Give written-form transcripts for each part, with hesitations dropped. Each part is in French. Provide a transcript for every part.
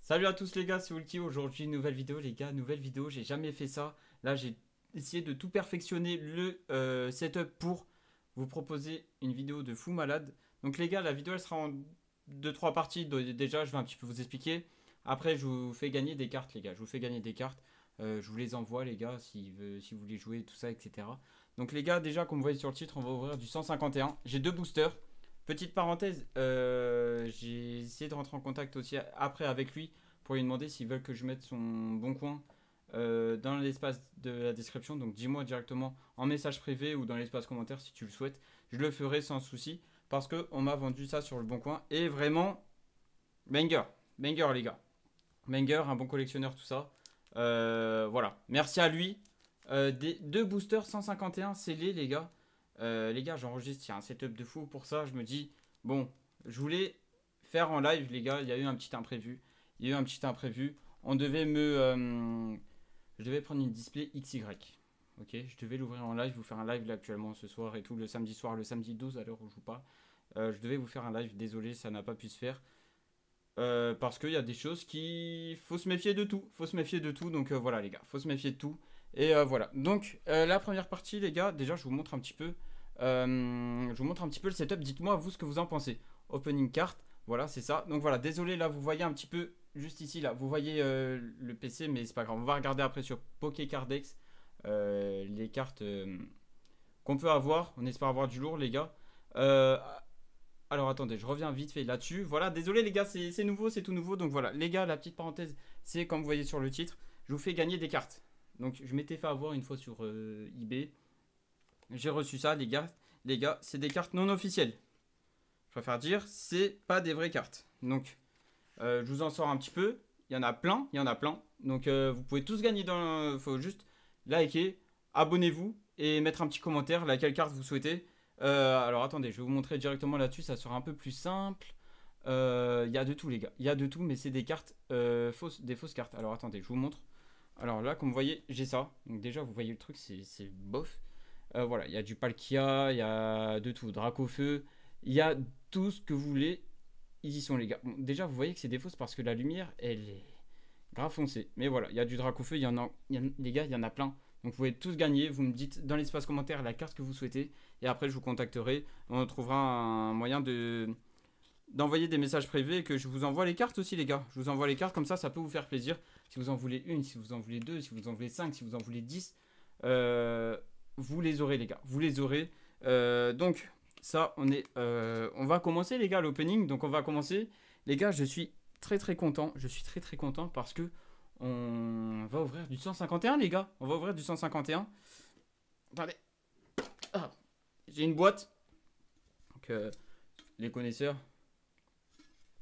Salut à tous les gars, c'est Ulti. Aujourd'hui, nouvelle vidéo les gars, nouvelle vidéo, j'ai jamais fait ça. Là, j'ai essayé de tout perfectionner le setup pour vous proposer une vidéo de fou malade. Donc les gars, la vidéo elle sera en deux trois parties. Déjà, je vais un petit peu vous expliquer. Après, je vous fais gagner des cartes les gars, je vous fais gagner des cartes. Je vous les envoie les gars si vous voulez jouer, tout ça, etc. Donc les gars, déjà comme vous voyez sur le titre, on va ouvrir du 151. J'ai deux boosters. Petite parenthèse, j'ai essayé de rentrer en contact aussi après avec lui pour lui demander s'ils veulent que je mette son bon coin dans l'espace de la description. Donc dis-moi directement en message privé ou dans l'espace commentaire si tu le souhaites. Je le ferai sans souci parce qu'on m'a vendu ça sur le bon coin. Et vraiment, banger, banger les gars. Banger, un bon collectionneur, tout ça. Voilà, merci à lui. Des deux boosters 151 scellés les gars. Les gars, j'enregistre, il y a un setup de fou pour ça. Je me dis, bon, je voulais faire en live, les gars. Il y a eu un petit imprévu. Il y a eu un petit imprévu. On devait je devais prendre une display XY. Ok, je devais l'ouvrir en live, vous faire un live là actuellement ce soir et tout, le samedi soir, le samedi 12 à l'heure où je joue pas. Je devais vous faire un live, désolé, ça n'a pas pu se faire. Parce qu'il y a des choses qui. Faut se méfier de tout. Faut se méfier de tout. Donc voilà, les gars. Faut se méfier de tout. Et voilà. Donc la première partie, les gars. Déjà, je vous montre un petit peu. Je vous montre un petit peu le setup. Dites-moi, vous, ce que vous en pensez. Opening card. Voilà, c'est ça. Donc voilà, désolé, là, vous voyez un petit peu. Juste ici, là. Vous voyez le PC, mais c'est pas grave. On va regarder après sur Pokécardex. Les cartes qu'on peut avoir. On espère avoir du lourd, les gars. Alors attendez, je reviens vite fait là-dessus. Voilà, désolé les gars, c'est nouveau, c'est tout nouveau. Donc voilà, les gars, la petite parenthèse, c'est comme vous voyez sur le titre, je vous fais gagner des cartes. Donc je m'étais fait avoir une fois sur eBay. J'ai reçu ça, les gars. Les gars, c'est des cartes non officielles. Je préfère dire, c'est pas des vraies cartes. Donc je vous en sors un petit peu. Il y en a plein, il y en a plein. Donc vous pouvez tous gagner dans. Faut juste liker, abonnez-vous et mettre un petit commentaire laquelle carte vous souhaitez. Alors attendez, je vais vous montrer directement là-dessus, ça sera un peu plus simple. Il y a de tout les gars, il y a de tout, mais c'est des cartes fausses, des fausses cartes. Alors attendez, je vous montre. Alors là, comme vous voyez, j'ai ça. Donc déjà, vous voyez le truc, c'est bof. Voilà, il y a du Palkia, il y a de tout, Dracofeu, il y a tout ce que vous voulez. Ils y sont les gars. Bon, déjà, vous voyez que c'est des fausses parce que la lumière, elle est grave foncée. Mais voilà, il y a du Dracofeu, les gars, il y en a plein. Donc vous pouvez tous gagner. Vous me dites dans l'espace commentaire la carte que vous souhaitez. Et après, je vous contacterai. On trouvera un moyen d'envoyer des messages privés et que je vous envoie les cartes aussi, les gars. Je vous envoie les cartes comme ça peut vous faire plaisir. Si vous en voulez une, si vous en voulez deux, si vous en voulez cinq, si vous en voulez 10, vous les aurez, les gars. Vous les aurez. Donc, ça, on va commencer, les gars, l'opening. Donc, on va commencer. Les gars, je suis très très content. Je suis très très content parce que on va ouvrir du 151, les gars. On va ouvrir du 151. Attendez. Ah, j'ai une boîte. Donc, les connaisseurs.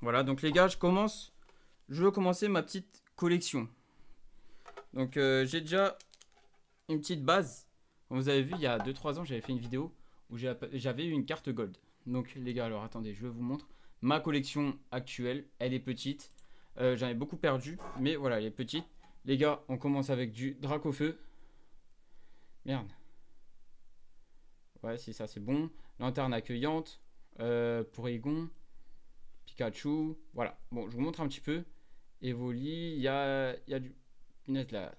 Voilà, donc les gars, je veux commencer ma petite collection. Donc, j'ai déjà une petite base. Comme vous avez vu, il y a 2-3 ans, j'avais fait une vidéo où j'avais eu une carte gold. Donc, les gars, alors attendez, je vous montre. Ma collection actuelle, elle est petite. J'en ai beaucoup perdu, mais voilà, elle est petite. Les gars, on commence avec du Dracofeu. Merde. Ouais, si ça, c'est bon. Lanterne accueillante. Porygon. Pikachu. Voilà. Bon, je vous montre un petit peu. Evoli. Il y a du. Punaise, la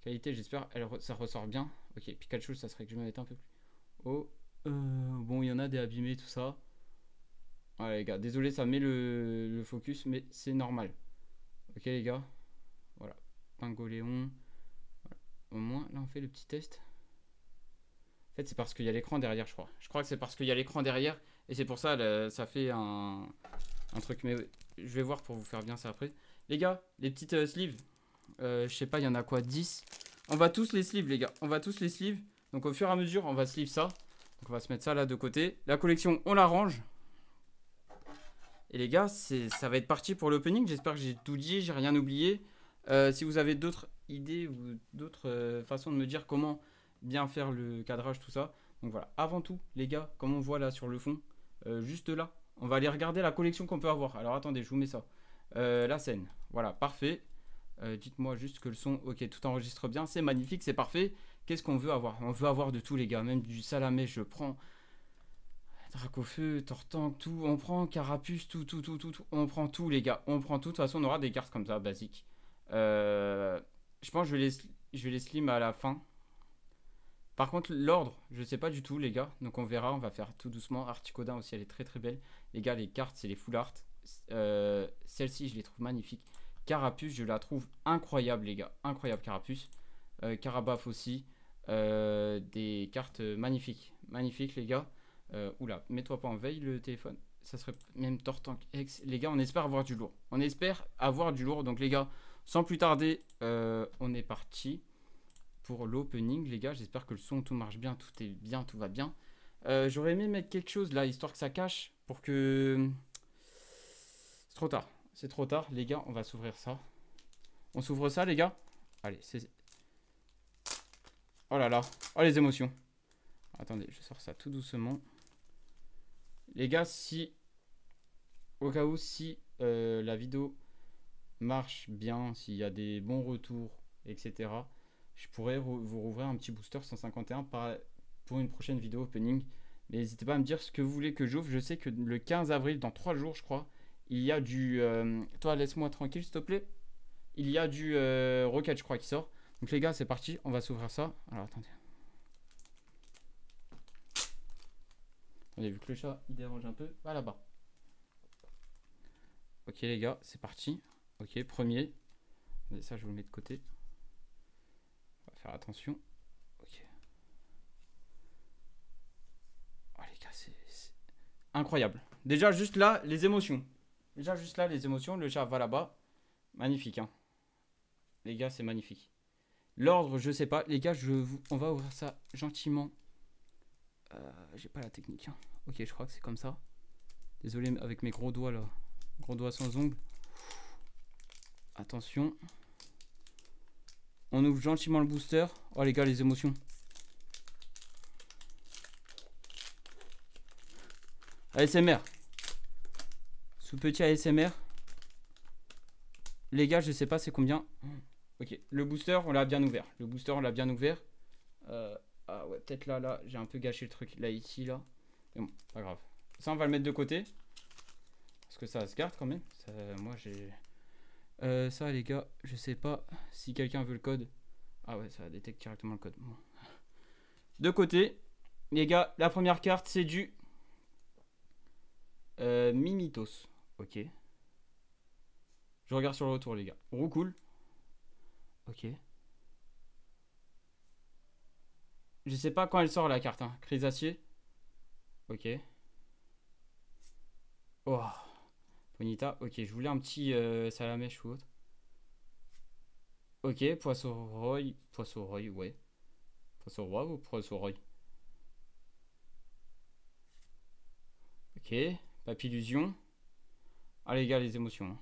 qualité, j'espère, ça ressort bien. Ok, Pikachu, ça serait que je me mette un peu plus. Oh. Bon, il y en a des abîmés, tout ça. Ouais, les gars, désolé, ça met le focus, mais c'est normal. Ok, les gars. Voilà. Pingoléon. Voilà. Au moins, là, on fait le petit test. En fait, c'est parce qu'il y a l'écran derrière, je crois. Je crois que c'est parce qu'il y a l'écran derrière. Et c'est pour ça, ça fait un truc. Mais je vais voir pour vous faire bien ça après. Les gars, les petites sleeves. Je sais pas, il y en a quoi, 10. On va tous les sleeves, les gars. On va tous les sleeves. Donc au fur et à mesure, on va sleeve ça. Donc on va se mettre ça là de côté. La collection, on la range. Et les gars, ça va être parti pour l'opening. J'espère que j'ai tout dit, j'ai rien oublié. Si vous avez d'autres idées ou d'autres façons de me dire comment bien faire le cadrage, tout ça. Donc voilà, avant tout, les gars, comme on voit là sur le fond, juste là, on va aller regarder la collection qu'on peut avoir. Alors attendez, je vous mets ça. La scène, voilà, parfait. Dites-moi juste que le son, ok, tout enregistre bien, c'est magnifique, c'est parfait. Qu'est-ce qu'on veut avoir? On veut avoir de tout, les gars, même du salamé, je prends. Dracofeu, Tortank, tout. On prend Carapuce, tout. On prend tout, les gars. On prend tout. De toute façon, on aura des cartes comme ça, basiques. Je pense que je vais les slim à la fin. Par contre, l'ordre, je sais pas du tout, les gars. Donc, on verra. On va faire tout doucement. Articodin aussi, elle est très belle. Les gars, les cartes, c'est les full art. Celle-ci, je les trouve magnifiques. Carapuce, je la trouve incroyable, les gars. Incroyable, Carapuce. Carabaf aussi. Des cartes magnifiques. Magnifiques, les gars. Oula, mets-toi pas en veille le téléphone. Ça serait même Tortank X. Les gars, on espère avoir du lourd. On espère avoir du lourd. Donc, les gars, sans plus tarder, on est parti pour l'opening, les gars. J'espère que le son, tout marche bien. Tout est bien, tout va bien. J'aurais aimé mettre quelque chose là, histoire que ça cache. Pour que... C'est trop tard. C'est trop tard, les gars. On va s'ouvrir ça. On s'ouvre ça, les gars. Allez, c'est... Oh là là. Oh, les émotions. Attendez, je sors ça tout doucement. Les gars, si... Au cas où, si la vidéo marche bien, s'il y a des bons retours, etc., je pourrais vous rouvrir un petit booster 151 pour une prochaine vidéo opening. Mais n'hésitez pas à me dire ce que vous voulez que j'ouvre. Je sais que le 15 avril, dans 3 jours, je crois, il y a du... Toi, laisse-moi tranquille, s'il te plaît. Il y a du Rocket, je crois, qui sort. Donc les gars, c'est parti. On va s'ouvrir ça. Alors, attendez. Attendez, vu que le chat, il dérange un peu. Va là-bas. Ok, les gars, c'est parti. Ok, premier. Attendez, ça, je vous le mets de côté. On va faire attention. Ok. Oh, les gars, c'est incroyable. Déjà, juste là, les émotions. Déjà, juste là, les émotions. Le chat va là-bas. Magnifique, hein. Les gars, c'est magnifique. L'ordre, je sais pas. Les gars, on va ouvrir ça gentiment. J'ai pas la technique, hein. Ok, je crois que c'est comme ça. Désolé avec mes gros doigts là. Gros doigts sans ongles. Attention. On ouvre gentiment le booster. Oh les gars, les émotions. ASMR. Sous petit ASMR. Les gars, je sais pas c'est combien. Ok, le booster, on l'a bien ouvert. Le booster, on l'a bien ouvert. Ah ouais, peut-être là, j'ai un peu gâché le truc. Là, ici, là. Mais bon, pas grave. Ça, on va le mettre de côté. Parce que ça se garde quand même. Ça, moi, j'ai... ça, les gars, je sais pas si quelqu'un veut le code. Ah ouais, ça détecte directement le code. Bon. De côté. Les gars, la première carte, c'est du... Mimitos. Ok. Je regarde sur le retour, les gars. Roucoule. Ok. Je sais pas quand elle sort la carte, hein. Chrysacier. Ok. Oh. Bonita. Ok, je voulais un petit salamèche ou autre. Ok, Poisson-Roy. Poisson-Roy, ouais. Poisson-Roi ou Poisson-Roy? Ok. Papillusion. Ah les gars, les émotions. Hein.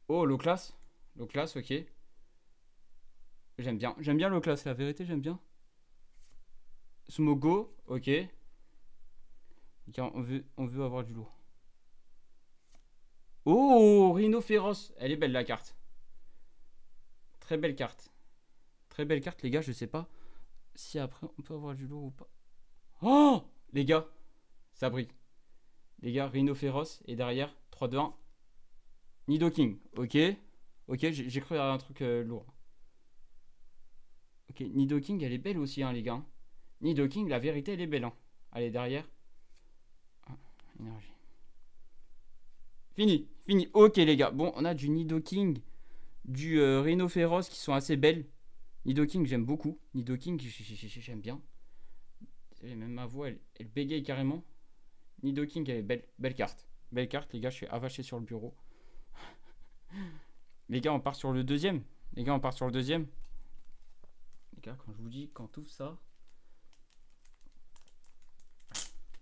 Oh, l'eau classe. L'eau classe, ok. J'aime bien. J'aime bien l'eau classe, la vérité, j'aime bien. Smogo, ok. On veut avoir du lourd. Oh, Rhino féroce. Elle est belle la carte. Très belle carte. Très belle carte, les gars. Je sais pas si après on peut avoir du lourd ou pas. Oh, les gars. Ça brille. Les gars, Rhino féroce. Et derrière, 3, 2, 1. Nidoking. Ok. Ok, j'ai cru à un truc lourd. Ok, Nidoking, elle est belle aussi, hein, les gars. Nidoking, la vérité, elle est belle. Hein. Allez, derrière. Ah, énergie. Fini, fini. Ok, les gars. Bon, on a du Nidoking, du Rhino féroce qui sont assez belles. Nidoking, j'aime beaucoup. Nidoking, j'aime bien. Même ma voix, elle bégaye carrément. Nidoking, elle est belle. Belle carte. Belle carte, les gars. Je suis avaché sur le bureau. Les gars, on part sur le deuxième. Les gars, on part sur le deuxième. Les gars, quand je vous dis, quand tout ça...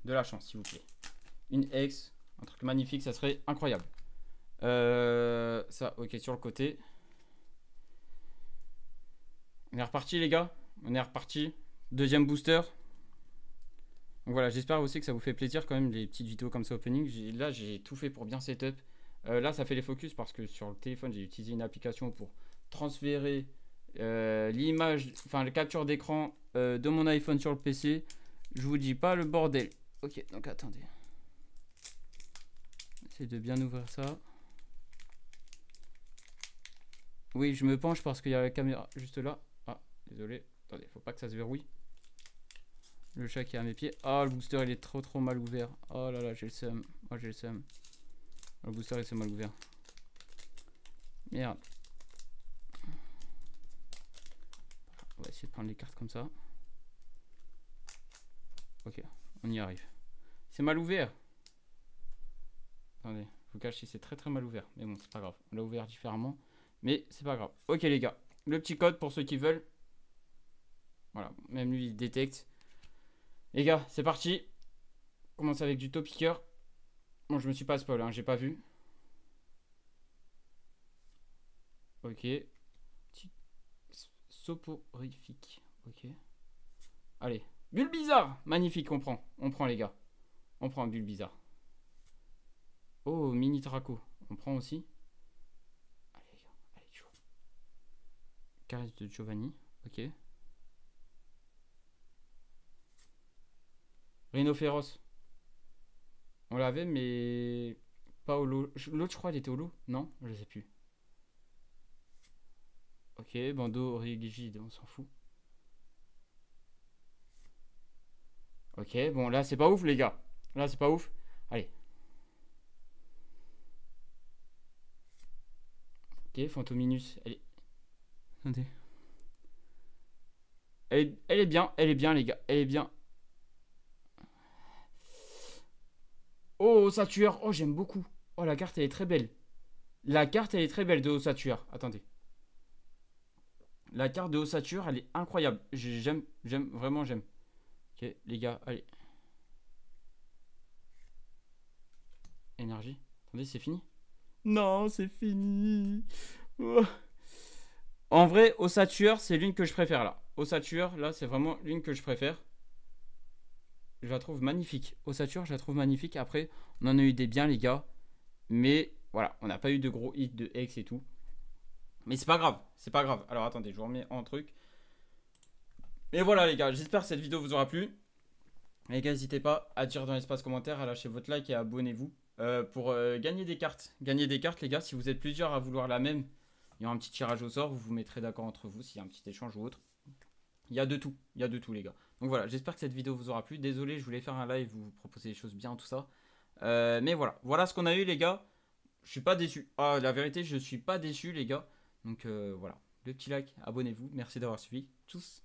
De la chance, s'il vous plaît. Une X, un truc magnifique, ça serait incroyable. Ça, ok, sur le côté. On est reparti, les gars. On est reparti. Deuxième booster. Donc voilà, j'espère aussi que ça vous fait plaisir quand même, les petites vidéos comme ça opening. Là, j'ai tout fait pour bien setup. Là, ça fait les focus parce que sur le téléphone, j'ai utilisé une application pour transférer l'image, enfin la capture d'écran de mon iPhone sur le PC. Je vous dis pas le bordel. Ok, donc attendez. J'essaie de bien ouvrir ça. Oui, je me penche parce qu'il y a la caméra juste là. Ah, désolé. Attendez, faut pas que ça se verrouille. Le chat qui est à mes pieds. Ah, le booster il est trop mal ouvert. Oh là là, j'ai le seum. Oh, j'ai le seum. Le booster il s'est mal ouvert. Merde. On va essayer de prendre les cartes comme ça. Ok, on y arrive. C'est mal ouvert. Attendez, je vous cache si c'est très mal ouvert. Mais bon, c'est pas grave. On l'a ouvert différemment. Mais c'est pas grave. Ok les gars, le petit code pour ceux qui veulent. Voilà, même lui il détecte. Les gars, c'est parti. On commence avec du Topiqueur. Bon, je me suis pas spoil, hein, j'ai pas vu. Ok. Petit soporifique. Ok. Allez. Bulle bizarre. Magnifique, on prend. On prend les gars. On prend bulle bizarre. Oh, mini Draco. On prend aussi. Allez les gars, allez chaud. Caresse de Giovanni. Ok. Rhino féroce. On l'avait, mais pas au lot. L'autre, je crois, il était au lot. Non, je sais plus. Ok, bandeau rigide, on s'en fout. Ok, bon, là, c'est pas ouf, les gars. Là, c'est pas ouf. Allez. Ok, Fantominus. Elle est... Attendez. Elle est bien, les gars. Elle est bien. Oh, Osatueur. Oh, j'aime beaucoup. Oh, la carte, elle est très belle. La carte, elle est très belle de Osatueur. Attendez. La carte de Ossature, elle est incroyable. J'aime, vraiment j'aime. Ok, les gars, allez. Énergie. Attendez, c'est fini? Non, c'est fini. Oh. En vrai, Ossature, c'est l'une que je préfère là. Ossature, là, c'est vraiment l'une que je préfère. Je la trouve magnifique. Ossature, je la trouve magnifique. Après, on en a eu des biens, les gars. Mais voilà, on n'a pas eu de gros hits de Hex et tout. Mais c'est pas grave, c'est pas grave. Alors attendez, je vous remets en truc. Mais voilà les gars, j'espère que cette vidéo vous aura plu. Les gars, n'hésitez pas à dire dans l'espace commentaire, à lâcher votre like et abonnez-vous pour gagner des cartes. Gagner des cartes les gars, si vous êtes plusieurs à vouloir la même, il y aura un petit tirage au sort, vous vous mettrez d'accord entre vous s'il y a un petit échange ou autre. Il y a de tout les gars. Donc voilà, j'espère que cette vidéo vous aura plu. Désolé, je voulais faire un live, vous proposer des choses bien, tout ça. Mais voilà, voilà ce qu'on a eu les gars. Je suis pas déçu. Ah, la vérité, je suis pas déçu les gars. Donc voilà, le petit like, abonnez-vous. Merci d'avoir suivi. Tous.